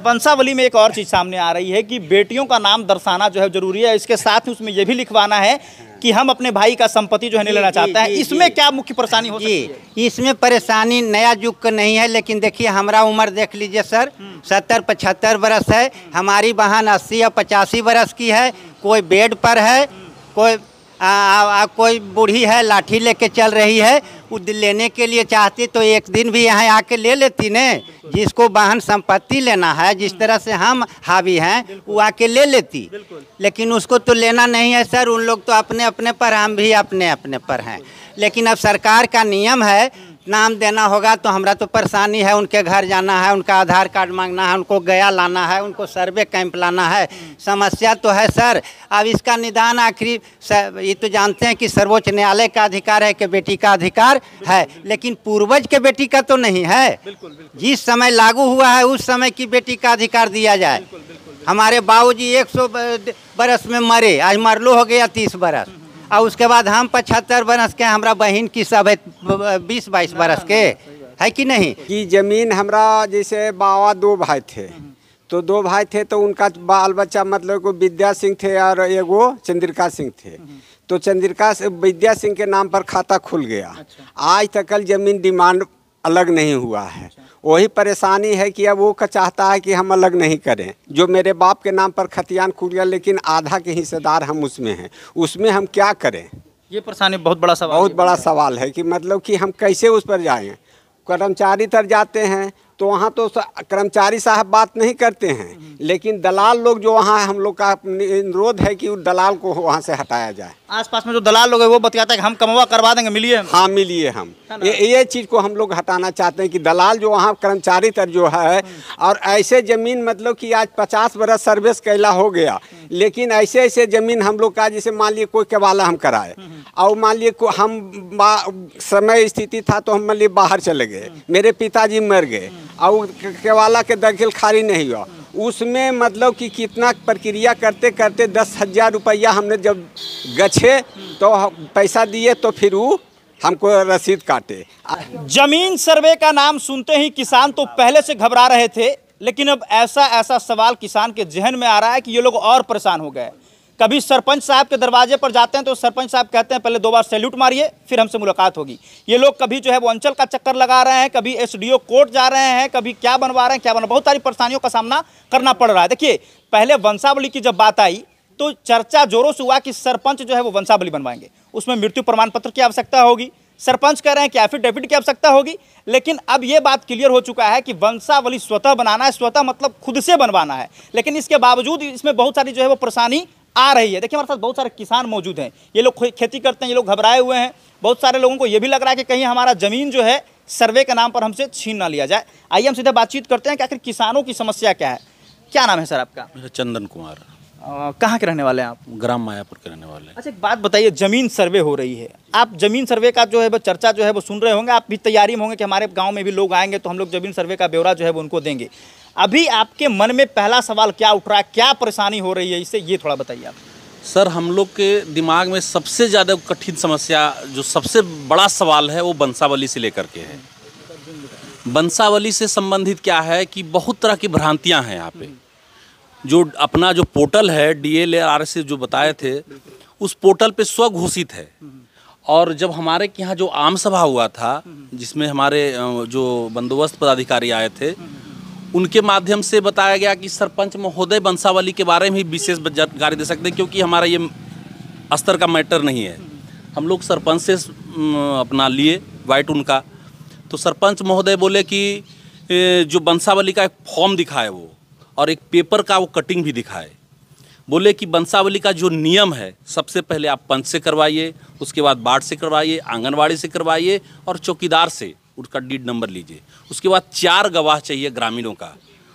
वंशावली में एक और चीज़ सामने आ रही है कि बेटियों का नाम दर्शाना जो है जरूरी है, इसके साथ ही उसमें यह भी लिखवाना है कि हम अपने भाई का संपत्ति जो है नहीं लेना चाहते हैं। इसमें क्या मुख्य परेशानी हो सकती है? इसमें परेशानी नया युग का नहीं है, लेकिन देखिए हमारा उम्र देख लीजिए सर, 70-75 बरस है, हमारी बहन 80 या 85 बरस की है, कोई बेड पर है, कोई बूढ़ी है लाठी लेके चल रही है, वो लेने के लिए चाहती तो एक दिन भी यहाँ आके ले लेती ने। जिसको वाहन संपत्ति लेना है, जिस तरह से हम हावी हैं, वो आके ले लेती, लेकिन उसको तो लेना नहीं है सर। उन लोग तो अपने अपने पर, हम भी अपने अपने पर हैं। लेकिन अब सरकार का नियम है, नाम देना होगा तो हमरा तो परेशानी है, उनके घर जाना है, उनका आधार कार्ड मांगना है, उनको गया लाना है, उनको सर्वे कैंप लाना है। समस्या तो है सर। अब इसका निदान आखिरी ये तो जानते हैं कि सर्वोच्च न्यायालय का अधिकार है कि बेटी का अधिकार है, लेकिन पूर्वज के बेटी का तो नहीं है। जिस समय लागू हुआ है उस समय की बेटी का अधिकार दिया जाए। हमारे बाबूजी 100 बरस में मरे, आज मरलो हो गया 30 बरस, और उसके बाद हम 75 बरस के, हमारा बहन की सब 20-22 बरस के, है कि नहीं? कि जमीन हमरा जैसे बाबा 2 भाई थे, तो 2 भाई थे तो उनका बाल बच्चा मतलब को विद्या सिंह थे और एगो चंद्रिका सिंह थे। तो चंद्रिका विद्या सिंह के नाम पर खाता खुल गया। आज तक कल जमीन डिमांड अलग नहीं हुआ है। वही परेशानी है कि अब वो चाहता है कि हम अलग नहीं करें। जो मेरे बाप के नाम पर खतियान खुल गया, लेकिन आधा के हिस्सेदार हम उसमें हैं, उसमें हम क्या करें? ये परेशानी बहुत बड़ा सवाल, बहुत बड़ा सवाल है कि मतलब कि हम कैसे उस पर जाएं। कर्मचारी तर जाते हैं तो वहाँ तो कर्मचारी साहब बात नहीं करते हैं, लेकिन दलाल लोग जो वहाँ, हम लोग का अनुरोध है कि उस दलाल को वहाँ से हटाया जाए। आसपास में जो दलाल लोग है वो बताता है कि हम कमवा करवा देंगे, मिलिए। हाँ मिलिए। हम ये चीज़ को हम लोग हटाना चाहते हैं कि दलाल जो वहाँ कर्मचारी तर जो है, और ऐसे ज़मीन मतलब कि आज 50 बरस सर्विस कैला हो गया, लेकिन ऐसे ऐसे ज़मीन हम लोग का, जैसे मान लिए कोई केवाला हम कराए और मान लिए हम समय स्थिति था तो हम मान लिए बाहर चले गए, मेरे पिताजी मर गए और केवाला के दखल खारी नहीं हुआ, उसमें मतलब कि कितना प्रक्रिया करते करते 10,000 रुपया हमने जब गछे तो पैसा दिए तो फिर वो हमको रसीद काटे। जमीन सर्वे का नाम सुनते ही किसान तो पहले से घबरा रहे थे, लेकिन अब ऐसा सवाल किसान के जहन में आ रहा है कि ये लोग और परेशान हो गए। कभी सरपंच साहब के दरवाजे पर जाते हैं तो सरपंच साहब कहते हैं पहले 2 बार सैल्यूट मारिए फिर हमसे मुलाकात होगी। ये लोग कभी जो है वो अंचल का चक्कर लगा रहे हैं, कभी एसडीओ कोर्ट जा रहे हैं, कभी क्या बनवा रहे हैं, क्या बहुत सारी परेशानियों का सामना करना पड़ रहा है। देखिए, पहले वंशावली की जब बात आई तो चर्चा जोरों से हुआ कि सरपंच जो है वो वंशावली बनवाएंगे, उसमें मृत्यु प्रमाण पत्र की आवश्यकता होगी, सरपंच कह रहे हैं कि एफिडेविट की आवश्यकता होगी। लेकिन अब ये बात क्लियर हो चुका है कि वंशावली स्वतः बनाना है, स्वतः मतलब खुद से बनवाना है, लेकिन इसके बावजूद इसमें बहुत सारी जो है वो परेशानी आ रही है। देखिए, हमारे साथ बहुत सारे किसान मौजूद हैं, ये लोग खेती करते हैं, ये लोग घबराए हुए हैं। बहुत सारे लोगों को ये भी लग रहा है कि कहीं हमारा ज़मीन जो है सर्वे के नाम पर हमसे छीन ना लिया जाए। आइए हम सीधे बातचीत करते हैं कि आखिर किसानों की समस्या क्या है। क्या नाम है सर आपका? चंदन कुमार। कहाँ के रहने वाले हैं आप? ग्राम मायापुर के रहने वाले हैं। अच्छा, एक बात बताइए, जमीन सर्वे हो रही है, आप जमीन सर्वे का जो है वो चर्चा जो है वो सुन रहे होंगे, आप भी तैयारी में होंगे कि हमारे गाँव में भी लोग आएंगे तो हम लोग जमीन सर्वे का ब्यौरा जो है वो उनको देंगे। अभी आपके मन में पहला सवाल क्या उठ रहा है, क्या परेशानी हो रही है, इससे ये थोड़ा बताइए आप। सर, हम लोग के दिमाग में सबसे ज़्यादा कठिन समस्या, जो सबसे बड़ा सवाल है, वो वंशावली से लेकर के है। वंशावली से संबंधित क्या है कि बहुत तरह की भ्रांतियां हैं यहाँ पे। जो अपना जो पोर्टल है DLR से जो बताए थे, उस पोर्टल पे स्वघोषित है। और जब हमारे यहाँ जो आम सभा हुआ था, जिसमें हमारे जो बंदोबस्त पदाधिकारी आए थे, उनके माध्यम से बताया गया कि सरपंच महोदय वंशावली के बारे में ही विशेष जानकारी दे सकते हैं, क्योंकि हमारा ये स्तर का मैटर नहीं है। हम लोग सरपंच से अपना लिए वाइट उनका, तो सरपंच महोदय बोले कि जो वंशावली का एक फॉर्म दिखाए वो, और एक पेपर का वो कटिंग भी दिखाए। बोले कि वंशावली का जो नियम है, सबसे पहले आप पंच से करवाइए, उसके बाद वार्ड से करवाइए, आंगनवाड़ी से करवाइए और चौकीदार से उसका डीड नंबर लीजिए। उसके बाद 4 गवाह चाहिए ग्रामीणों का,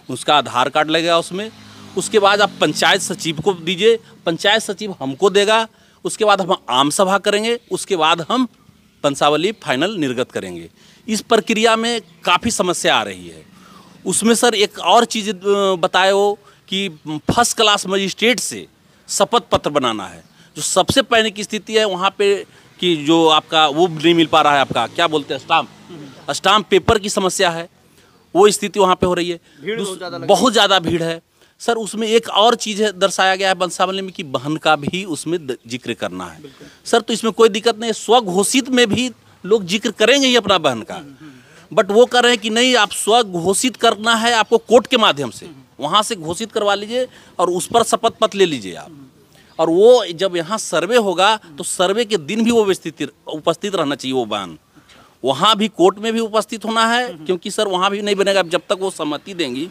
उसका आधार कार्ड लगेगा उसमें। उसके बाद आप पंचायत सचिव को दीजिए, पंचायत सचिव हमको देगा। उसके बाद हम आम सभा करेंगे, उसके बाद हम वंशावली फाइनल निर्गत करेंगे। इस प्रक्रिया में काफ़ी समस्या आ रही है। उसमें सर एक और चीज़ बताए हो कि फर्स्ट क्लास मजिस्ट्रेट से शपथ पत्र बनाना है। जो सबसे पहले की स्थिति है वहाँ पे कि जो आपका वो नहीं मिल पा रहा है, आपका क्या बोलते हैं, स्टाम्प पेपर की समस्या है। वो स्थिति वहाँ पे हो रही है। बहुत ज़्यादा भीड़ है सर। उसमें एक और चीज़ है दर्शाया गया है वंशावली में कि बहन का भी उसमें जिक्र करना है सर। तो इसमें कोई दिक्कत नहीं है, स्वघोषित में भी लोग जिक्र करेंगे ही अपना बहन का, बट वो कर रहे हैं कि नहीं, आप स्वघोषित करना है आपको कोर्ट के माध्यम से, वहाँ से घोषित करवा लीजिए और उस पर शपथ पत्र ले लीजिए आप। और वो जब यहाँ सर्वे होगा तो सर्वे के दिन भी वो उपस्थित रहना चाहिए वो बहन। वहाँ भी कोर्ट में भी उपस्थित होना है, क्योंकि सर वहाँ भी नहीं बनेगा जब तक वो सहमति देंगी,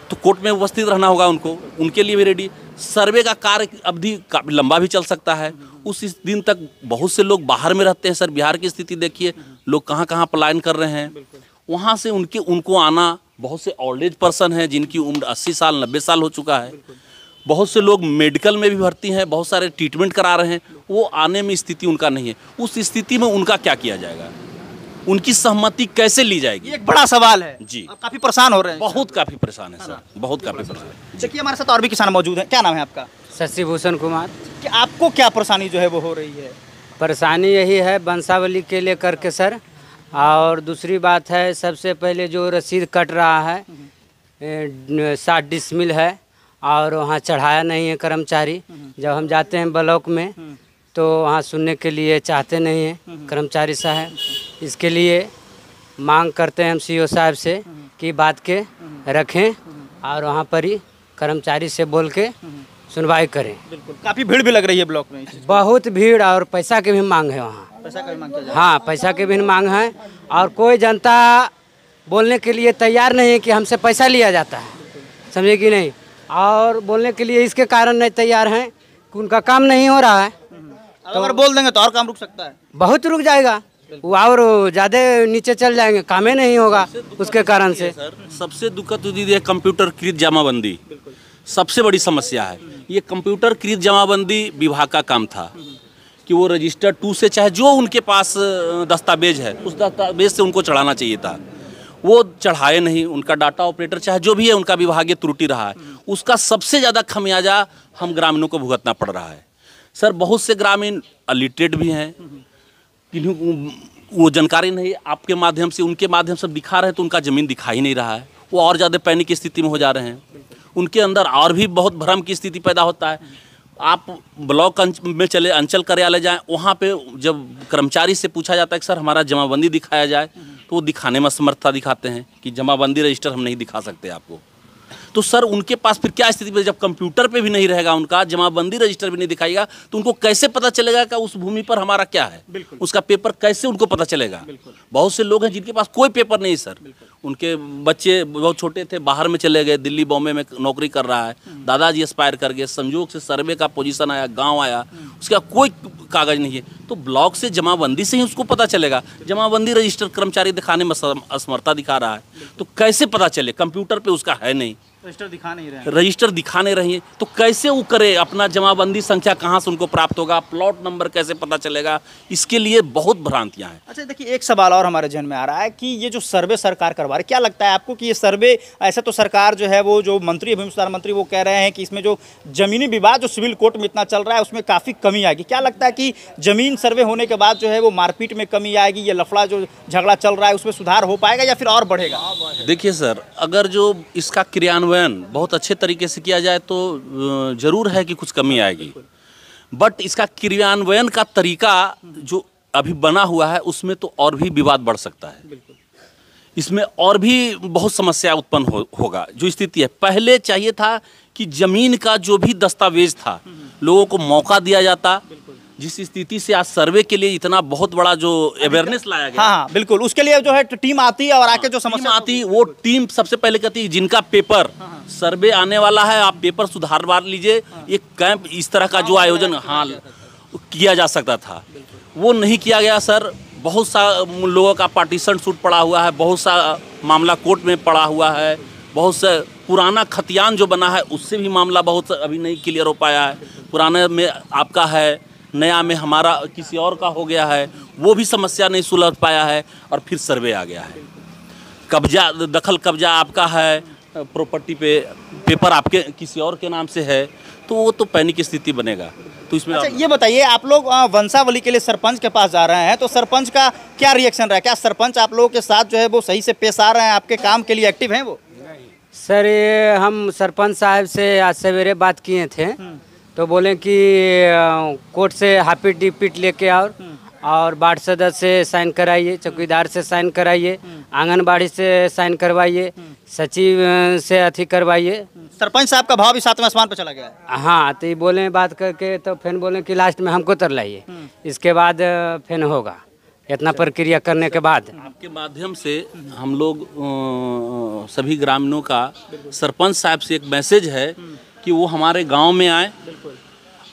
तो कोर्ट में उपस्थित रहना होगा उनको, उनके लिए भी रेडी। सर्वे का कार्य अवधि काफ़ी लंबा भी चल सकता है। उस दिन तक बहुत से लोग बाहर में रहते हैं सर। बिहार की स्थिति देखिए, लोग कहाँ कहाँ पलायन कर रहे हैं, वहाँ से उनको आना। बहुत से ओल्ड एज पर्सन हैं जिनकी उम्र 80 साल 90 साल हो चुका है। बहुत से लोग मेडिकल में भी भर्ती हैं, बहुत सारे ट्रीटमेंट करा रहे हैं, वो आने में स्थिति उनका नहीं है। उस स्थिति में उनका क्या किया जाएगा, उनकी सहमति कैसे ली जाएगी, ये एक बड़ा सवाल है जी। आप काफी परेशान हो रहे हैं। बहुत काफ़ी परेशान है सर, बहुत काफ़ी परेशान। देखिए हमारे साथ और भी किसान मौजूद हैं। क्या नाम है आपका? शशि भूषण कुमार। कि आपको क्या परेशानी जो है वो हो रही है? परेशानी यही है वंशावली के लिए करके सर। और दूसरी बात है, सबसे पहले जो रसीद कट रहा है 60 डिसमिल है और वहाँ चढ़ाया नहीं है कर्मचारी। जब हम जाते हैं ब्लॉक में तो वहाँ सुनने के लिए चाहते नहीं हैं कर्मचारी साहब। इसके लिए मांग करते हैं हम सीओ साहब से कि बात के रखें और वहाँ पर ही कर्मचारी से बोल के सुनवाई करें। बिल्कुल, काफी भीड़ भी लग रही है ब्लॉक में। बहुत भीड़ और पैसा की भी मांग है वहाँ। पैसा का भी मांग किया जाए। हाँ, पैसा की भी मांग है और कोई जनता बोलने के लिए तैयार नहीं है कि हमसे पैसा लिया जाता है, समझे कि नहीं। और बोलने के लिए इसके कारण नहीं तैयार हैं कि उनका काम नहीं हो रहा है। तो अगर बोल देंगे तो और काम रुक सकता है। बहुत रुक जाएगा, वो और ज़्यादा नीचे चल जाएंगे, काम ही नहीं होगा उसके कारण से। सर सबसे दुखद दीदी है कंप्यूटरकृत जमाबंदी, सबसे बड़ी समस्या है। ये कंप्यूटरकृत जमाबंदी विभाग का काम था कि वो रजिस्टर 2 से चाहे जो उनके पास दस्तावेज है उस दस्तावेज से उनको चढ़ाना चाहिए था, वो चढ़ाए नहीं। उनका डाटा ऑपरेटर चाहे जो भी है उनका विभागीय त्रुटि रहा है, उसका सबसे ज़्यादा खमियाजा हम ग्रामीणों को भुगतना पड़ रहा है। सर बहुत से ग्रामीण अलिटरेट भी हैं, वो जानकारी नहीं आपके माध्यम से उनके माध्यम से दिखा रहे हैं तो उनका ज़मीन दिखाई नहीं रहा है, वो और ज़्यादा पैनिक की स्थिति में हो जा रहे हैं। उनके अंदर और भी बहुत भ्रम की स्थिति पैदा होता है। आप ब्लॉक में चले, अंचल कार्यालय जाएं, वहाँ पे जब कर्मचारी से पूछा जाता है कि सर हमारा जमाबंदी दिखाया जाए, तो वो दिखाने में असमर्थता दिखाते हैं कि जमाबंदी रजिस्टर हम नहीं दिखा सकते आपको। तो सर उनके पास फिर क्या स्थिति है, जब कंप्यूटर पे भी नहीं रहेगा उनका जमाबंदी रजिस्टर भी नहीं दिखाएगा, तो उनको कैसे पता चलेगा कि उस भूमि पर हमारा क्या है, उसका पेपर कैसे उनको पता चलेगा। बहुत से लोग हैं जिनके पास कोई पेपर नहीं सर, उनके बच्चे बहुत छोटे थे, बाहर में चले गए, दिल्ली बॉम्बे में नौकरी कर रहा है, दादाजी एक्सपायर कर गए, संयोग से सर्वे का पोजीशन आया, गांव आया, उसका कोई कागज नहीं है, तो ब्लॉक से जमाबंदी से ही उसको पता चलेगा। जमाबंदी रजिस्टर कर्मचारी दिखाने में असमर्थता दिखा रहा है, तो कैसे पता चले, कंप्यूटर पे उसका है नहीं, रजिस्टर दिखा नहीं रहे, रजिस्टर दिखा नहीं रही है, तो कैसे वो करे, अपना जमाबंदी संख्या कहाँ से उनको प्राप्त होगा, प्लॉट नंबर कैसे पता चलेगा, इसके लिए बहुत भ्रांतियां हैं। अच्छा देखिए, एक सवाल और हमारे जहन में आ रहा है कि ये जो सर्वे सरकार करवा रही है, क्या लगता है आपको कि ये सर्वे, ऐसा तो सरकार जो है वो जो मंत्री भूमि सुधार मंत्री वो कह रहे हैं कि इसमें जो जमीनी विवाद जो सिविल कोर्ट में इतना चल रहा है उसमें काफ़ी कमी आएगी, क्या लगता है कि जमीन सर्वे होने के बाद जो है वो मारपीट में कमी आएगी, ये लफड़ा जो झगड़ा चल रहा है उसमें सुधार हो पाएगा या फिर और बढ़ेगा? देखिए सर, अगर जो इसका क्रियान्वयन बहुत अच्छे तरीके से किया जाए तो जरूर है कि कुछ कमी आएगी, बट इसका क्रियान्वयन का तरीका जो अभी बना हुआ है उसमें तो और भी विवाद बढ़ सकता है, इसमें और भी बहुत समस्या उत्पन्न होगा। जो स्थिति है, पहले चाहिए था कि जमीन का जो भी दस्तावेज था लोगों को मौका दिया जाता, जिस स्थिति से आज सर्वे के लिए इतना बहुत बड़ा जो अवेयरनेस लाया गया। हाँ बिल्कुल, उसके लिए जो है टीम आती है और आके जो समस्या आती, वो टीम सबसे पहले कहती है जिनका पेपर सर्वे आने वाला है आप पेपर सुधारवा लीजिए, एक कैंप इस तरह का जो आयोजन किया जा सकता था वो नहीं किया गया सर। बहुत सा लोगों का पार्टीशन सूट पड़ा हुआ है, बहुत सा मामला कोर्ट में पड़ा हुआ है, बहुत से पुराना खतियान जो बना है उससे भी मामला बहुत अभी नहीं क्लियर हो पाया है, पुराने में आपका है, नया में हमारा किसी और का हो गया है, वो भी समस्या नहीं सुलझ पाया है, और फिर सर्वे आ गया है। कब्जा, दखल कब्जा आपका है, प्रॉपर्टी पे पेपर आपके किसी और के नाम से है तो वो तो पैनिक की स्थिति बनेगा। तो इसमें अच्छा ये बताइए, आप लोग वंशावली के लिए सरपंच के पास जा रहे हैं, तो सरपंच का क्या रिएक्शन रहा है? क्या सरपंच आप लोगों के साथ जो है वो सही से पेश आ रहे हैं, आपके काम के लिए एक्टिव हैं वो? सर ये हम सरपंच साहब से आज सवेरे बात किए थे, तो बोले कि कोर्ट से हाफी डिपिट लेके आओ और वार्ड सदस्य से साइन कराइए, चौकीदार से साइन कराइए, आंगनबाड़ी से साइन करवाइए, सचिव से अथी करवाइए। सरपंच साहब का भाव भी सातवें आसमान पर चला गया है। हाँ, तो ये बोले बात करके, तो फिर बोले कि लास्ट में हमको तरलाइए, इसके बाद फिर होगा, इतना प्रक्रिया करने के बाद। आपके माध्यम से हम लोग सभी ग्रामीणों का सरपंच साहब से एक मैसेज है कि वो हमारे गांव में आए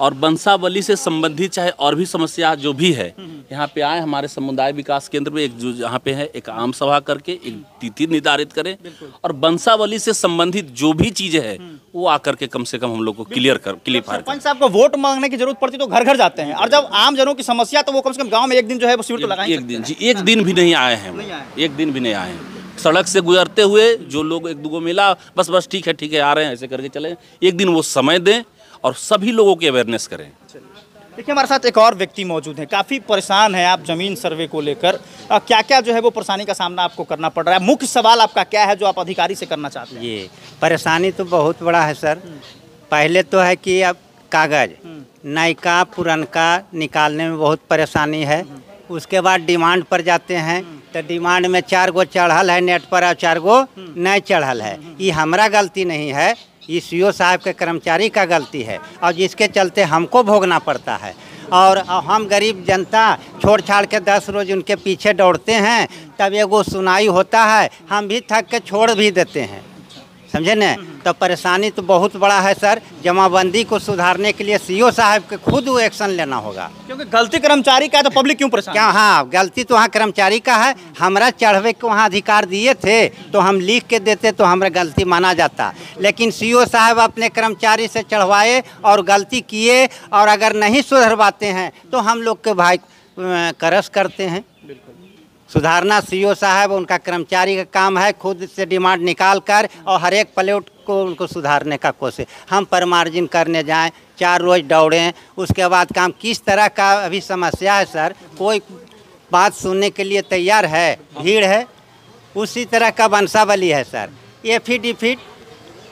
और वंशावली से संबंधित चाहे और भी समस्या जो भी है यहाँ पे आए। हमारे समुदाय विकास केंद्र में एक जो यहाँ पे है एक आम सभा करके एक तिथि निर्धारित करें और वंशावली से संबंधित जो भी चीजें है वो आकर के कम से कम हम लोग को क्लियर सरपंच साहब को वोट मांगने की जरूरत पड़ती तो घर घर जाते हैं, और जब आम जनों की समस्या तो वो कम से कम गाँव में एक दिन जो है वो शिविर तो लगाएंगे। एक दिन जी, एक दिन भी नहीं आए हैं, एक दिन भी नहीं आए हैं। सड़क से गुजरते हुए जो लोग एक दूगो मिला, बस ठीक है आ रहे हैं, ऐसे करके चले। एक दिन वो समय दें और सभी लोगों की अवेयरनेस करें। देखिए हमारे साथ एक और व्यक्ति मौजूद हैं, काफ़ी परेशान है आप जमीन सर्वे को लेकर। क्या क्या जो है वो परेशानी का सामना आपको करना पड़ रहा है? मुख्य सवाल आपका क्या है जो आप अधिकारी से करना चाहते हैं? ये परेशानी तो बहुत बड़ा है सर। पहले तो है कि अब कागज़ नयका पुरनका निकालने में बहुत परेशानी है। उसके बाद डिमांड पर जाते हैं तो डिमांड में 4 गो चढ़ल है नेट पर और 4 गो नहीं चढ़ल है। ये हमारा गलती नहीं है, ये सीओ साहब के कर्मचारी का गलती है और जिसके चलते हमको भोगना पड़ता है। और हम गरीब जनता छोड़ छाड़ के 10 रोज उनके पीछे दौड़ते हैं, तब एगो सुनाई होता है, हम भी थक के छोड़ भी देते हैं, समझे न। तो परेशानी तो बहुत बड़ा है सर। जमाबंदी को सुधारने के लिए सीओ साहब के खुद वो एक्शन लेना होगा, क्योंकि गलती कर्मचारी का है तो पब्लिक क्यों परेशान? क्या? हाँ, गलती तो वहाँ कर्मचारी का है। हमरा चढ़वे को वहाँ अधिकार दिए थे तो हम लिख के देते तो हमारा गलती माना जाता, लेकिन सीओ साहब अपने कर्मचारी से चढ़वाए और गलती किए, और अगर नहीं सुधरवाते हैं तो हम लोग के भाई करस करते हैं। सुधारना सीओ साहब उनका कर्मचारी का काम है, खुद से डिमांड निकाल कर और हर एक प्लेट को उनको सुधारने का कोशिश। हम पर मार्जिन करने जाएं, 4 रोज दौड़ें, उसके बाद काम किस तरह का अभी समस्या है सर, कोई बात सुनने के लिए तैयार है, भीड़ है। उसी तरह का वंशावली है सर।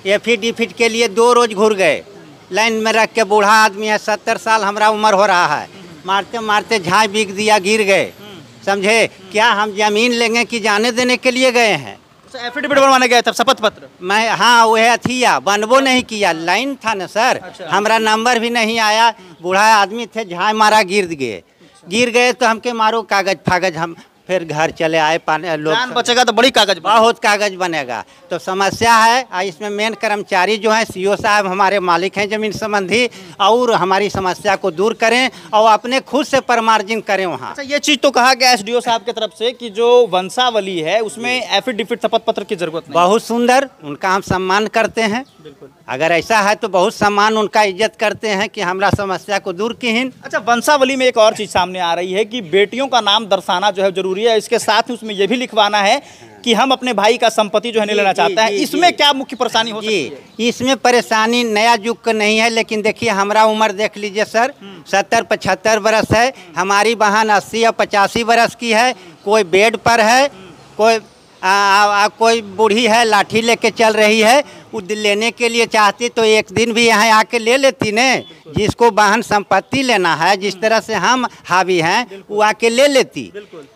एफिडेविट के लिए 2 रोज घूर गए, लाइन में रख के। बूढ़ा आदमी है, 70 साल हमारा उम्र हो रहा है, मारते मारते झाई बिक दिया, गिर गए, समझे। क्या हम जमीन लेंगे कि जाने देने के लिए गए हैं? एफिडेविट बनवाने गए थे, शपथ पत्र? मैं, हाँ वह अथिया बनबो नहीं किया, लाइन था न सर। हमारा नंबर भी नहीं आया, बूढ़ा आदमी थे, झाई मारा, गिर गए तो हमके मारो कागज फागज। हम फिर घर चले आए। लोग जान बचेगा तो बड़ी कागज बहुत कागज बनेगा। तो समस्या है इसमें मेन कर्मचारी जो है सीओ साहब हमारे मालिक हैं जमीन संबंधी, और हमारी समस्या को दूर करें और अपने खुद से परमार्जिन करें वहाँ। अच्छा, ये चीज़ तो कहा गया एसडीओ साहब की तरफ से कि जो वंशावली है उसमें एफिडेविट शपथ पत्र की जरूरत नहीं। बहुत सुंदर, उनका हम सम्मान करते हैं। अगर ऐसा है तो बहुत सम्मान उनका इज्जत करते हैं कि हमारा समस्या को दूर की। अच्छा, वंशावली में एक और चीज़ सामने आ रही है कि बेटियों का नाम दर्शाना जो है जरूरी है, इसके साथ ही उसमें यह भी लिखवाना है कि हम अपने भाई का संपत्ति जो है नहीं लेना चाहते हैं। इसमें क्या मुख्य परेशानी हो सकती है? इसमें परेशानी नया युग का नहीं है, लेकिन देखिए हमारा उम्र देख लीजिए सर, 70-75 बरस है, हमारी बहन 80 या 85 बरस की है। कोई बेड पर है, कोई बूढ़ी है लाठी लेके चल रही है। वो लेने के लिए चाहती तो एक दिन भी यहाँ आके ले लेती ने। जिसको वाहन संपत्ति लेना है, जिस तरह से हम हावी हैं, वो आके ले लेती,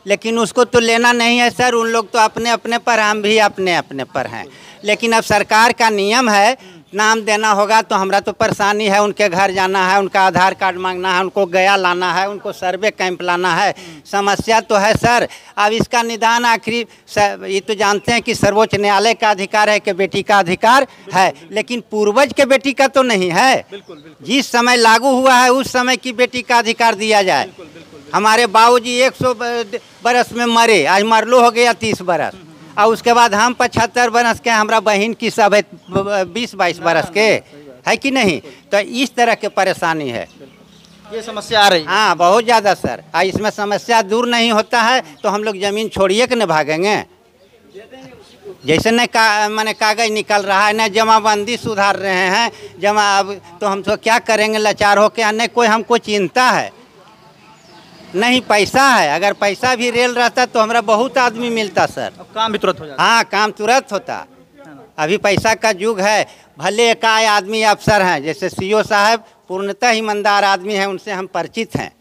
लेकिन उसको तो लेना नहीं है सर। उन लोग तो अपने अपने पर, हम भी अपने अपने पर हैं। लेकिन अब सरकार का नियम है, नाम देना होगा तो हमरा तो परेशानी है। उनके घर जाना है, उनका आधार कार्ड मांगना है, उनको गया लाना है, उनको सर्वे कैंप लाना है। समस्या तो है सर। अब इसका निदान आखिरी ये तो जानते हैं कि सर्वोच्च न्यायालय का अधिकार है कि बेटी का अधिकार है, लेकिन पूर्वज के बेटी का तो नहीं है। जिस समय लागू हुआ है उस समय की बेटी का अधिकार दिया जाए। हमारे बाबूजी 100 बरस में मरे, आज मरलो हो गया 30 बरस, और उसके बाद हम 75 बरस के, हमारा बहन की सब है 20-22 बरस के, है कि नहीं। तो इस तरह के परेशानी है, ये समस्या आ रही है। हाँ बहुत ज़्यादा सर। इसमें समस्या दूर नहीं होता है तो हम लोग ज़मीन छोड़िए कि न भागेंगे। जैसे न माने कागज निकल रहा है, न जमाबंदी सुधार रहे हैं जमा। अब तो हम तो क्या करेंगे लाचार होके, न कोई हमको चिंता है नहीं पैसा है। अगर पैसा भी रेल रहता तो हमारा बहुत आदमी मिलता सर, काम भी तुरंत हो जाता। हाँ काम तुरंत होता। अभी पैसा का युग है। भले एक आए आदमी अफसर हैं, जैसे सीओ साहब पूर्णतः ईमानदार आदमी हैं, उनसे हम परिचित हैं,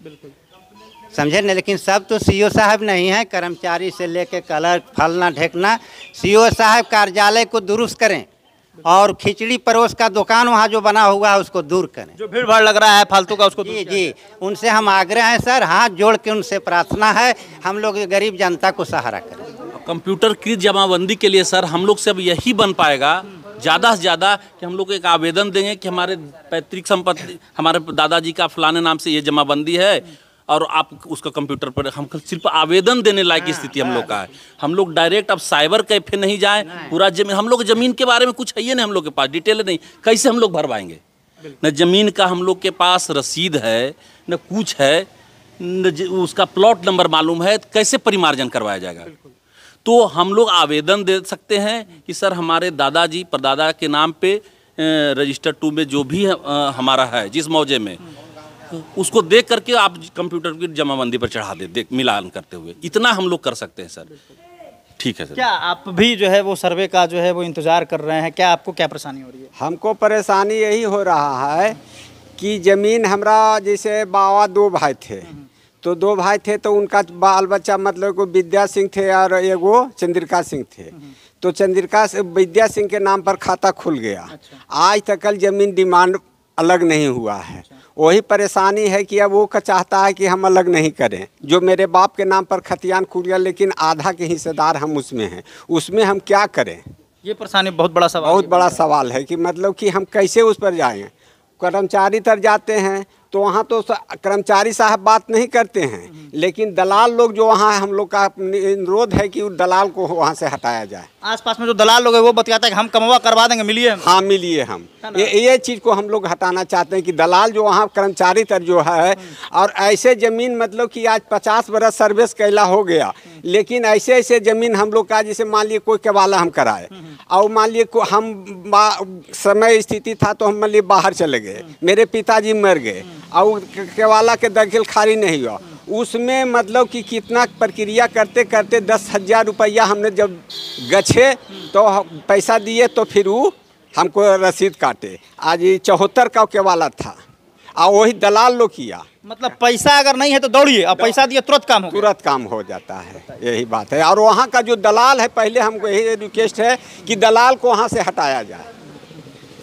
समझे न। लेकिन सब तो सीओ साहब नहीं हैं। कर्मचारी से लेके कलर फलना ढेकना, सीओ साहब कार्यालय को दुरुस्त करें और खिचड़ी परोस का दुकान वहाँ जो बना हुआ है उसको दूर करें। जो भीड़ भाड़ लग रहा है फालतू का उसको जी जी, उनसे हम आग्रह हैं सर, हाथ जोड़ के उनसे प्रार्थना है, हम लोग गरीब जनता को सहारा करें। कंप्यूटरकृत जमाबंदी के लिए सर हम लोग से अब यही बन पाएगा ज़्यादा से ज़्यादा कि हम लोग एक आवेदन देंगे कि हमारे पैतृक संपत्ति, हमारे दादाजी का फलाने नाम से ये जमाबंदी है और आप उसका कंप्यूटर पर, हम सिर्फ आवेदन देने लायक स्थिति हम लोग का है। हम लोग डायरेक्ट अब साइबर कैफे नहीं जाएं, पूरा जमीन, हम लोग ज़मीन के बारे में कुछ है ही नहीं हम लोग के पास, डिटेल नहीं, कैसे हम लोग भरवाएंगे? न ज़मीन का हम लोग के पास रसीद है, न कुछ है, न उसका प्लॉट नंबर मालूम है, कैसे परिमार्जन करवाया जाएगा? तो हम लोग आवेदन दे सकते हैं कि सर हमारे दादाजी परदादा के नाम पे रजिस्टर 2 में जो भी हमारा है जिस मौजे में, उसको देख करके आप कंप्यूटर की जमाबंदी पर चढ़ा दे मिलान करते हुए, इतना हम लोग कर सकते हैं सर। ठीक है सर। क्या आप भी जो है वो सर्वे का जो है वो इंतजार कर रहे हैं? क्या आपको क्या परेशानी हो रही है? हमको परेशानी यही हो रहा है कि ज़मीन हमरा, जैसे बाबा 2 भाई थे, तो 2 भाई थे तो उनका बाल बच्चा मतलब को विद्या सिंह थे और एगो चंद्रिका सिंह थे। तो चंद्रिका विद्या सिंह के नाम पर खाता खुल गया। आज तक कल ज़मीन डिमांड अलग नहीं हुआ है। वही परेशानी है कि अब वो चाहता है कि हम अलग नहीं करें। जो मेरे बाप के नाम पर खतियान खुल गया, लेकिन आधा के हिस्सेदार हम उसमें हैं, उसमें हम क्या करें? ये परेशानी बहुत बड़ा सवाल, बहुत बड़ा सवाल है कि मतलब कि हम कैसे उस पर जाएं। कर्मचारी तर जाते हैं तो वहाँ तो कर्मचारी साहब बात नहीं करते हैं, लेकिन दलाल लोग जो वहाँ हम लोग का अनुरोध है कि उस दलाल को वहाँ से हटाया जाए। आसपास में जो दलाल लोग हैं वो बतियाता है कि हम कमवा करवा देंगे, मिलिए। हाँ मिलिए। हम ये चीज़ को हम लोग हटाना चाहते हैं कि दलाल जो वहाँ कर्मचारी तर जो है, और ऐसे ज़मीन मतलब कि आज 50 बरस सर्विस कैला हो गया, लेकिन ऐसे ऐसे ज़मीन हम लोग का, जैसे मान लिए कोई केवाला हम कराए और मान लिए हम समय स्थिति था तो हम मान लिए बाहर चले गए, मेरे पिताजी मर गए और केवाला के दखल खारी नहीं हुआ, उसमें मतलब कि कितना प्रक्रिया करते करते 10,000 रुपया हमने जब गछे तो पैसा दिए तो फिर वो हमको रसीद काटे। आज 74 का केवाला था और वही दलाल लोग किया। मतलब पैसा अगर नहीं है तो दौड़िए, अब पैसा दिए तुरंत काम हो, तुरंत काम हो जाता है, यही बात है। और वहाँ का जो दलाल है, पहले हमको यही रिक्वेस्ट है कि दलाल को वहाँ से हटाया जाए,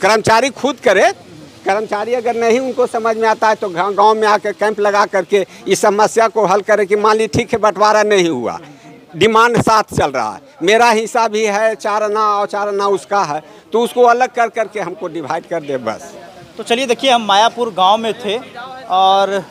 कर्मचारी खुद करे। कर्मचारी अगर नहीं उनको समझ में आता है तो गांव में आकर कैंप लगा करके इस समस्या को हल करें कि मान ली ठीक है बंटवारा नहीं हुआ, डिमांड साथ चल रहा है, मेरा हिस्सा भी है 4 आना और 4 आना उसका है, तो उसको अलग कर करके हमको डिवाइड कर दे बस। तो चलिए देखिए, हम मायापुर गांव में थे और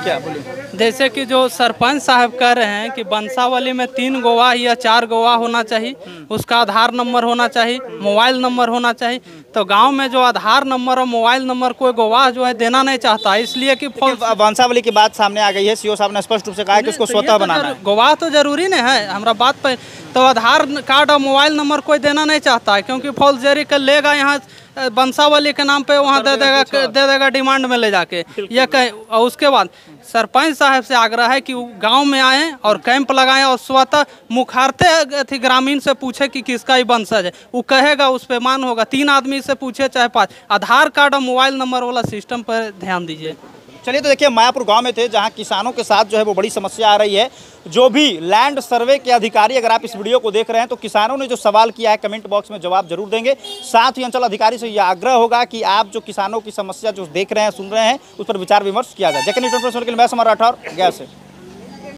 क्या बोलिए, जैसे कि जो सरपंच साहब कह रहे हैं कि बंसावली में 3 गवाह या 4 गवाह होना चाहिए, उसका आधार नंबर होना चाहिए, मोबाइल नंबर होना चाहिए। तो गांव में जो आधार नंबर और मोबाइल नंबर कोई गवाह जो है देना नहीं चाहता, इसलिए कि बंसावली की बात सामने आ गई है। सीओ साहब ने स्पष्ट रूप से कहा है कि उसको स्वतः बनाना है। गवाह तो जरूरी नहीं है हमारा बात पे, तो आधार कार्ड और मोबाइल नंबर कोई देना नहीं चाहता है, क्योंकि फौजदारी कर लेगा यहाँ बंसावली के नाम पे, वहाँ दे देगा डिमांड में ले जाके या कहीं। और उसके बाद सरपंच साहब से आग्रह है कि गांव में आएँ और कैंप लगाएं और स्वतः मुखारते ग्रामीण से पूछे कि किसका ही वंशज है, वो कहेगा, उस पर मान होगा। 3 आदमी से पूछे चाहे 5, आधार कार्ड और मोबाइल नंबर वाला सिस्टम पर ध्यान दीजिए। चलिए, तो देखिए मायापुर गांव में थे जहां किसानों के साथ जो है वो बड़ी समस्या आ रही है। जो भी लैंड सर्वे के अधिकारी, अगर आप इस वीडियो को देख रहे हैं तो किसानों ने जो सवाल किया है कमेंट बॉक्स में जवाब जरूर देंगे। साथ ही अंचल अधिकारी से यह आग्रह होगा कि आप जो किसानों की समस्या जो देख रहे हैं, सुन रहे हैं, उस पर विचार विमर्श किया जाए। जैकन न्यूज़ 24 के लिए मैं समर राठौर, गया से।